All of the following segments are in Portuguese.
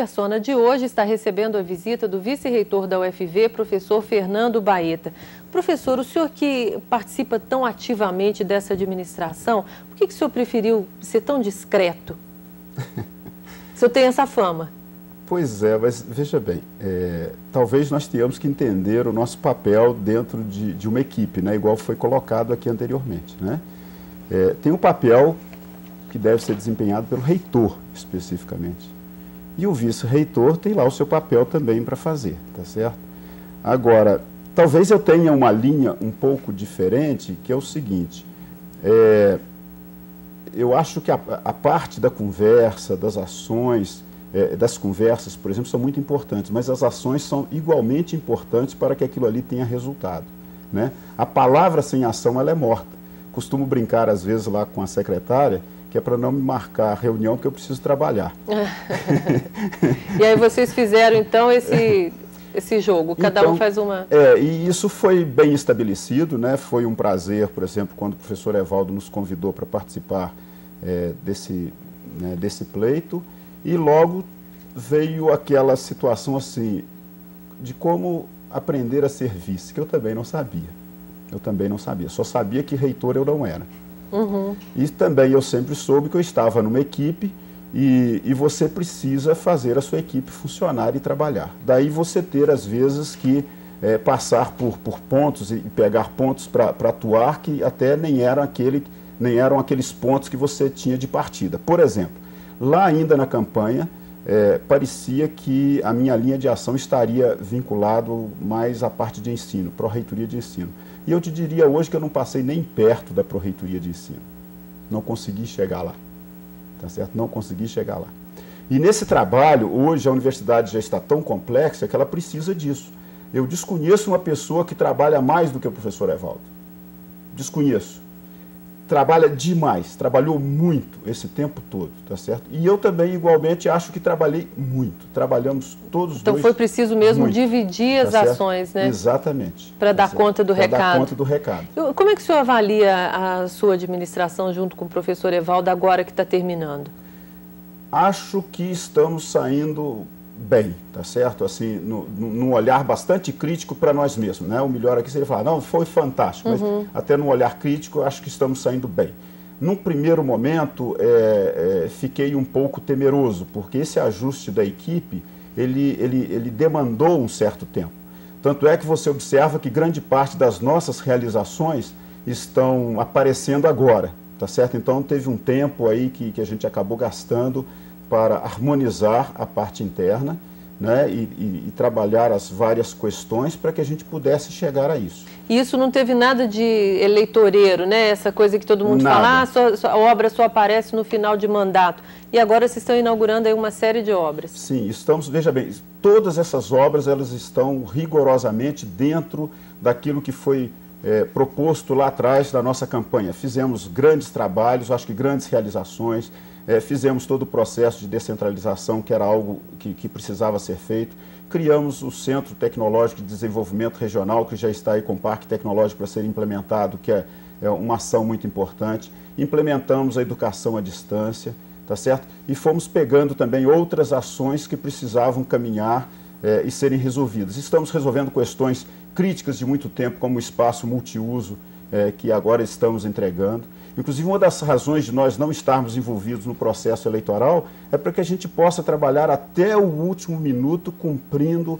Persona de hoje está recebendo a visita do vice-reitor da UFV, professor Fernando Baeta. Professor, o senhor que participa tão ativamente dessa administração, por que o senhor preferiu ser tão discreto? O senhor tem essa fama. Pois é, mas veja bem, talvez nós tenhamos que entender o nosso papel dentro de uma equipe, né, igual foi colocado aqui anteriormente, né? Tem um papel que deve ser desempenhado pelo reitor, especificamente. E o vice-reitor tem lá o seu papel também para fazer, tá certo? Agora, talvez eu tenha uma linha um pouco diferente, que é o seguinte, eu acho que a parte da conversa, das ações, das conversas, por exemplo, são muito importantes, mas as ações são igualmente importantes para que aquilo ali tenha resultado, né? A palavra sem ação, ela é morta. Costumo brincar, às vezes, lá com a secretária, que é para não me marcar a reunião, porque eu preciso trabalhar. E aí vocês fizeram, então, esse jogo, cada um faz uma... E isso foi bem estabelecido, né? Foi um prazer, por exemplo, quando o professor Evaldo nos convidou para participar desse pleito, e logo veio aquela situação assim, de como aprender a ser vice, que eu também não sabia. Só sabia que reitor eu não era. Uhum. E também eu sempre soube que eu estava numa equipe e você precisa fazer a sua equipe funcionar e trabalhar. Daí você ter, às vezes, que passar por pontos e pegar pontos para atuar que até nem eram aqueles pontos que você tinha de partida. Por exemplo, lá ainda na campanha, parecia que a minha linha de ação estaria vinculado mais à parte de ensino, pró-reitoria de ensino. E eu te diria hoje que eu não passei nem perto da pró-reitoria de ensino. Não consegui chegar lá, tá certo? Não consegui chegar lá. E nesse trabalho, hoje a universidade já está tão complexa que ela precisa disso. Eu desconheço uma pessoa que trabalha mais do que o professor Evaldo. Desconheço. Trabalha demais, trabalhou muito esse tempo todo, tá certo? E eu também, igualmente, acho que trabalhei muito. Trabalhamos todos os dois. Então foi preciso mesmo muito, dividir as ações, né? Exatamente. Para dar conta do recado. Para dar conta do recado. Como é que o senhor avalia a sua administração junto com o professor Evaldo agora que está terminando? Acho que estamos saindo bem, tá certo? Assim, num olhar bastante crítico para nós mesmos, né? O melhor aqui seria falar, não, foi fantástico, mas até num olhar crítico, acho que estamos saindo bem. Num primeiro momento, fiquei um pouco temeroso, porque esse ajuste da equipe, ele demandou um certo tempo. Tanto é que você observa que grande parte das nossas realizações estão aparecendo agora, tá certo? Então, teve um tempo aí que a gente acabou gastando para harmonizar a parte interna, né, e trabalhar as várias questões para que a gente pudesse chegar a isso. E isso não teve nada de eleitoreiro, né? Essa coisa que todo mundo fala, a obra só aparece no final de mandato. E agora vocês estão inaugurando aí uma série de obras. Sim, estamos, veja bem, todas essas obras, elas estão rigorosamente dentro daquilo que foi proposto lá atrás da nossa campanha. Fizemos grandes trabalhos, acho que grandes realizações, fizemos todo o processo de descentralização, que era algo que precisava ser feito. Criamos o Centro Tecnológico de Desenvolvimento Regional, que já está aí com o Parque Tecnológico para ser implementado, que é uma ação muito importante. Implementamos a educação à distância, tá certo? E fomos pegando também outras ações que precisavam caminhar e serem resolvidas. Estamos resolvendo questões críticas de muito tempo, como o espaço multiuso, que agora estamos entregando. Inclusive, uma das razões de nós não estarmos envolvidos no processo eleitoral é para que a gente possa trabalhar até o último minuto cumprindo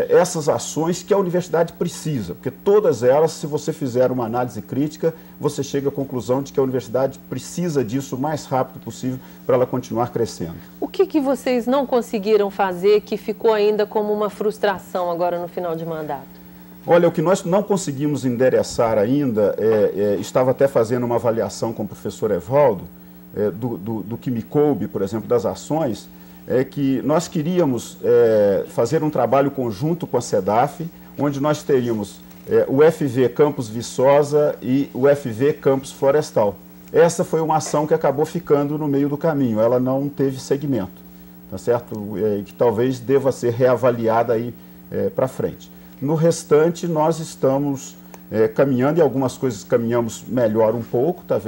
essas ações que a universidade precisa. Porque todas elas, se você fizer uma análise crítica, você chega à conclusão de que a universidade precisa disso o mais rápido possível para ela continuar crescendo. O que vocês não conseguiram fazer que ficou ainda como uma frustração agora no final de mandato? Olha, o que nós não conseguimos endereçar ainda, estava até fazendo uma avaliação com o professor Evaldo, do que me coube, por exemplo, das ações, é que nós queríamos fazer um trabalho conjunto com a SEDAF, onde nós teríamos o FV Campus Viçosa e o FV Campus Florestal. Essa foi uma ação que acabou ficando no meio do caminho, ela não teve segmento, tá certo? Que talvez deva ser reavaliada aí para frente. No restante, nós estamos caminhando, e algumas coisas caminhamos melhor um pouco, tá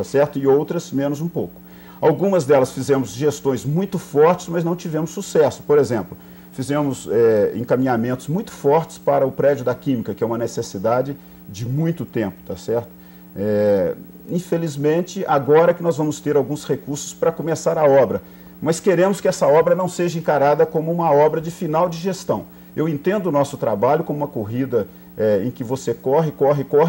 certo? E outras menos um pouco. Algumas delas fizemos gestões muito fortes, mas não tivemos sucesso. Por exemplo, fizemos encaminhamentos muito fortes para o prédio da Química, que é uma necessidade de muito tempo, tá certo? Infelizmente, agora que nós vamos ter alguns recursos para começar a obra, mas queremos que essa obra não seja encarada como uma obra de final de gestão. Eu entendo o nosso trabalho como uma corrida em que você corre,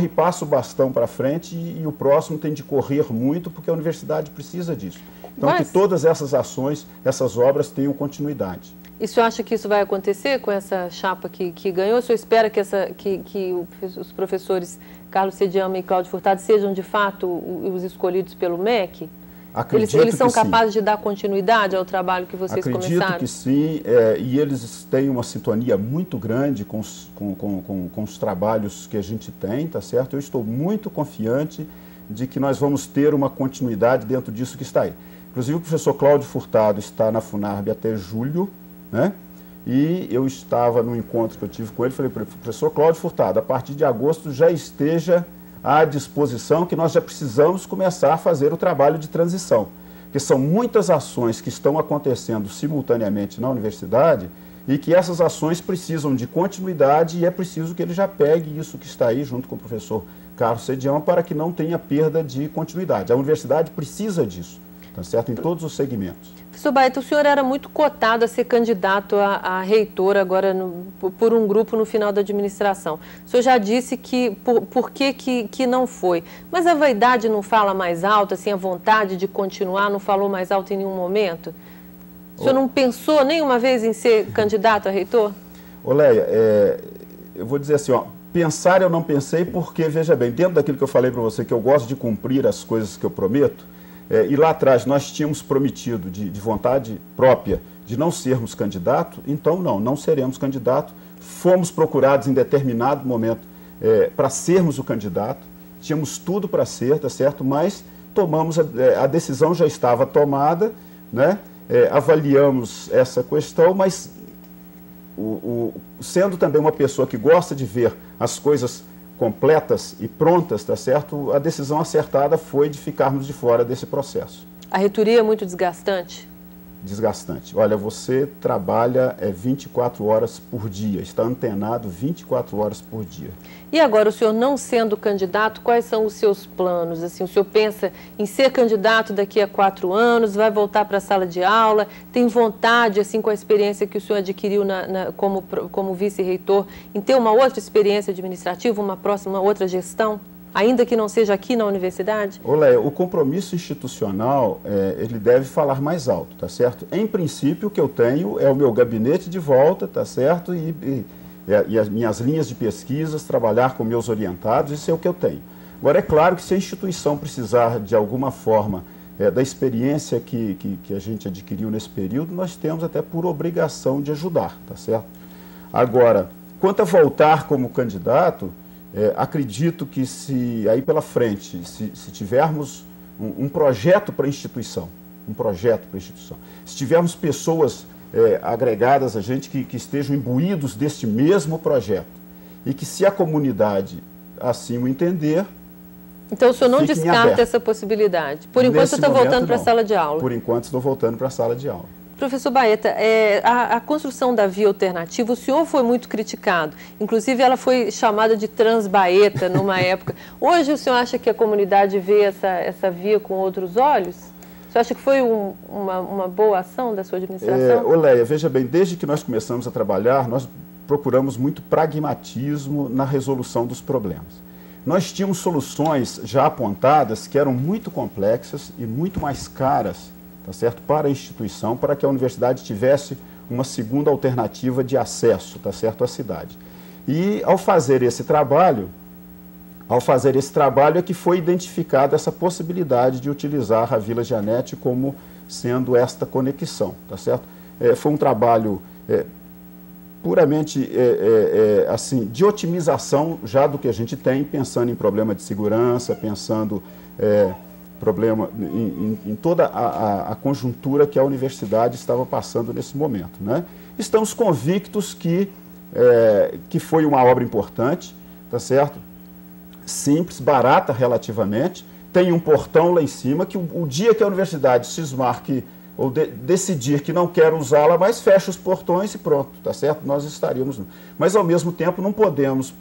e passa o bastão para frente e o próximo tem de correr muito, porque a universidade precisa disso. Então, que todas essas ações, essas obras tenham continuidade. E o senhor acha que isso vai acontecer com essa chapa que ganhou? O senhor espera que os professores Carlos Sediama e Cláudio Furtado sejam, de fato, os escolhidos pelo MEC? Eles são capazes de dar continuidade ao trabalho que vocês começaram? Acredito que sim, e eles têm uma sintonia muito grande com os trabalhos que a gente tem, tá certo? Eu estou muito confiante de que nós vamos ter uma continuidade dentro disso que está aí. Inclusive, o professor Cláudio Furtado está na FUNARB até julho, né? E eu estava no encontro que eu tive com ele, falei para o professor Cláudio Furtado, a partir de agosto já esteja à disposição, que nós já precisamos começar a fazer o trabalho de transição. Porque são muitas ações que estão acontecendo simultaneamente na universidade e que essas ações precisam de continuidade e é preciso que ele já pegue isso que está aí junto com o professor Carlos Sediama para que não tenha perda de continuidade. A universidade precisa disso, tá certo? Em todos os segmentos. Professor Baeta, o senhor era muito cotado a ser candidato a reitor agora por um grupo no final da administração. O senhor já disse que por que não foi. Mas a vaidade não fala mais alto, assim, a vontade de continuar não falou mais alto em nenhum momento? O senhor não pensou nenhuma vez em ser candidato a reitor? Leia, eu vou dizer assim, ó, pensar eu não pensei porque, veja bem, dentro daquilo que eu falei para você, que eu gosto de cumprir as coisas que eu prometo, e lá atrás nós tínhamos prometido de vontade própria de não sermos candidato, então não seremos candidato. Fomos procurados em determinado momento para sermos o candidato, tínhamos tudo para ser, tá certo? Mas tomamos, a decisão já estava tomada, né? Avaliamos essa questão, mas sendo também uma pessoa que gosta de ver as coisas completas e prontas, tá certo? A decisão acertada foi de ficarmos de fora desse processo. A reitoria é muito desgastante? Desgastante. Olha, você trabalha 24 horas por dia, está antenado 24 horas por dia. E agora, o senhor não sendo candidato, quais são os seus planos? Assim, o senhor pensa em ser candidato daqui a 4 anos, vai voltar para a sala de aula, tem vontade, assim, com a experiência que o senhor adquiriu como vice-reitor, em ter uma outra experiência administrativa, uma outra gestão? Ainda que não seja aqui na universidade? Olé, o compromisso institucional, ele deve falar mais alto, tá certo? Em princípio, o que eu tenho é o meu gabinete de volta, tá certo? E as minhas linhas de pesquisas, trabalhar com meus orientados, isso é o que eu tenho. Agora, é claro que se a instituição precisar, de alguma forma, da experiência que a gente adquiriu nesse período, nós temos até por obrigação de ajudar, tá certo? Agora, quanto a voltar como candidato, acredito que se aí pela frente, se tivermos um projeto para a instituição, se tivermos pessoas agregadas a gente que estejam imbuídos deste mesmo projeto e que se a comunidade assim o entender... Então o senhor não descarta essa possibilidade? Por enquanto você está voltando para a sala de aula? Por enquanto estou voltando para a sala de aula. Professor Baeta, a construção da via alternativa, o senhor foi muito criticado. Inclusive, ela foi chamada de Transbaeta numa época. Hoje, o senhor acha que a comunidade vê essa via com outros olhos? O senhor acha que foi uma boa ação da sua administração? Leia, veja bem, desde que nós começamos a trabalhar, nós procuramos muito pragmatismo na resolução dos problemas. Nós tínhamos soluções já apontadas que eram muito complexas e muito mais caras, tá certo? Para a instituição, para que a universidade tivesse uma segunda alternativa de acesso, tá certo? À cidade. E ao fazer esse trabalho é que foi identificada essa possibilidade de utilizar a Vila Janete como sendo esta conexão, tá certo? Foi um trabalho puramente assim, de otimização já do que a gente tem, pensando em problema de segurança, pensando problema em toda a conjuntura que a universidade estava passando nesse momento, né? Estamos convictos que foi uma obra importante, tá certo? Simples, barata relativamente, tem um portão lá em cima que o dia que a universidade cismar ou decidir que não quer usá-la, mas fecha os portões e pronto, tá certo? Nós estaríamos... Mas, ao mesmo tempo, não podemos,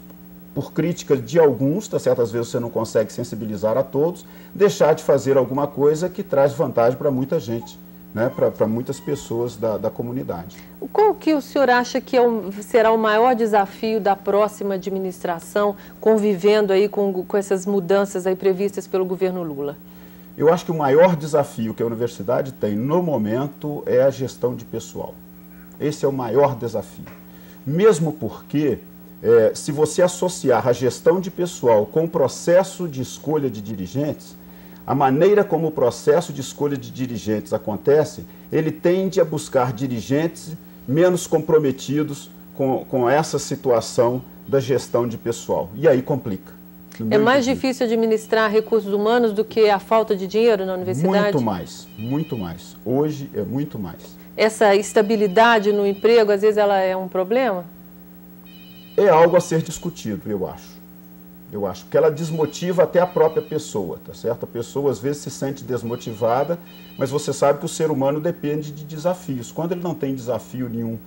por críticas de alguns, tá certo? Às vezes você não consegue sensibilizar a todos, deixar de fazer alguma coisa que traz vantagem para muita gente, né? Para muitas pessoas da comunidade. Qual que o senhor acha que será o maior desafio da próxima administração, convivendo aí com essas mudanças aí previstas pelo governo Lula? Eu acho que o maior desafio que a universidade tem no momento é a gestão de pessoal. Esse é o maior desafio. Mesmo porque, se você associar a gestão de pessoal com o processo de escolha de dirigentes, a maneira como o processo de escolha de dirigentes acontece, ele tende a buscar dirigentes menos comprometidos com essa situação da gestão de pessoal. E aí complica. É mais difícil administrar recursos humanos do que a falta de dinheiro na universidade? Muito mais, muito mais. Hoje é muito mais. Essa estabilidade no emprego, às vezes, ela é um problema? É algo a ser discutido, eu acho. Eu acho que ela desmotiva até a própria pessoa, tá certo? A pessoa às vezes se sente desmotivada, mas você sabe que o ser humano depende de desafios. Quando ele não tem desafio nenhum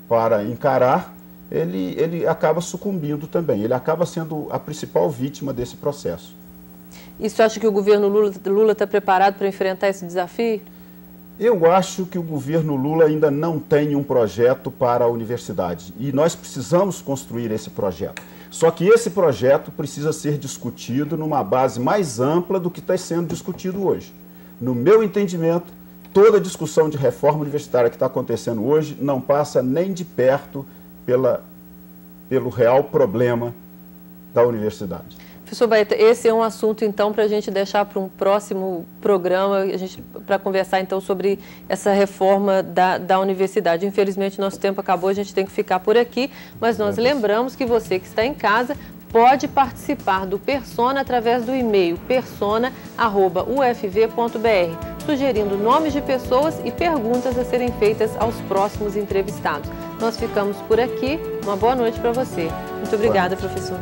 para encarar, ele acaba sucumbindo também, ele acaba sendo a principal vítima desse processo. E você acha que o governo Lula está preparado para enfrentar esse desafio? Eu acho que o governo Lula ainda não tem um projeto para a universidade e nós precisamos construir esse projeto. Só que esse projeto precisa ser discutido numa base mais ampla do que está sendo discutido hoje. No meu entendimento, toda a discussão de reforma universitária que está acontecendo hoje não passa nem de perto pelo real problema da universidade. Professor Baeta, esse é um assunto, então, para a gente deixar para um próximo programa, para conversar, então, sobre essa reforma da universidade. Infelizmente, nosso tempo acabou, a gente tem que ficar por aqui, mas nós lembramos que você que está em casa pode participar do Persona através do e-mail persona@ufv.br, sugerindo nomes de pessoas e perguntas a serem feitas aos próximos entrevistados. Nós ficamos por aqui. Uma boa noite para você. Muito obrigada, professor.